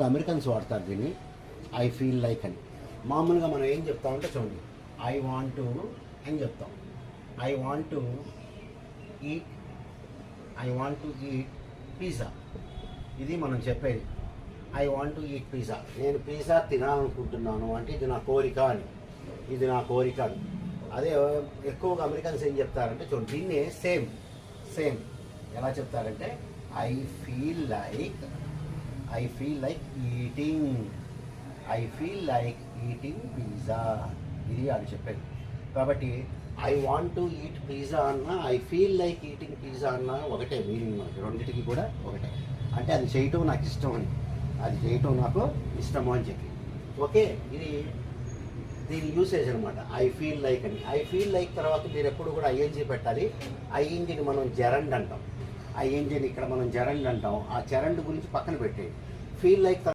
Americans వాడతారు దీన్ని. I feel like అని. మామూలుగా మనం ఏం చెప్తామంటే చూడండి, ఐ వాంట్ టు అని చెప్తాం. I want to eat pizza. ఇది మనం చెప్పేది. I want to eat pizza. నేను పిజ్జా తినాలనుకుంటున్నాను అంటే ఇది నా కోరిక అని. ఇది నా కోరిక అని. అదే ఎక్కువగా అమెరికన్స్ ఏం చెప్తారంటే చూడండి, దీన్నే సేమ్ ఎలా చెప్తారంటే I feel like eating pizza. ఇది అది చెప్పేది. కాబట్టి I want to eat pizza అన్న, I feel like eating pizza అన్న ఒకటే మీనింగ్. మనకి రెండింటికి కూడా ఒకటే. అంటే అది చేయటం నాకు ఇష్టం అని, అది చేయటం నాకు ఇష్టము అని చెప్పి. ఓకే, ఇది దీని యూసేజ్ అనమాట. ఐ ఫీల్ లైక్ అని. ఐ ఫీల్ లైక్ తర్వాత మీరు ఎప్పుడు కూడా ఐఎన్జీ పెట్టాలి. ఐఎన్జీని మనం జెరండ్ అంటాం. ఐఎన్జీని ఇక్కడ మనం జెరండ్ అంటాం. ఆ జెరండ్ గురించి పక్కన పెట్టేది. Feel like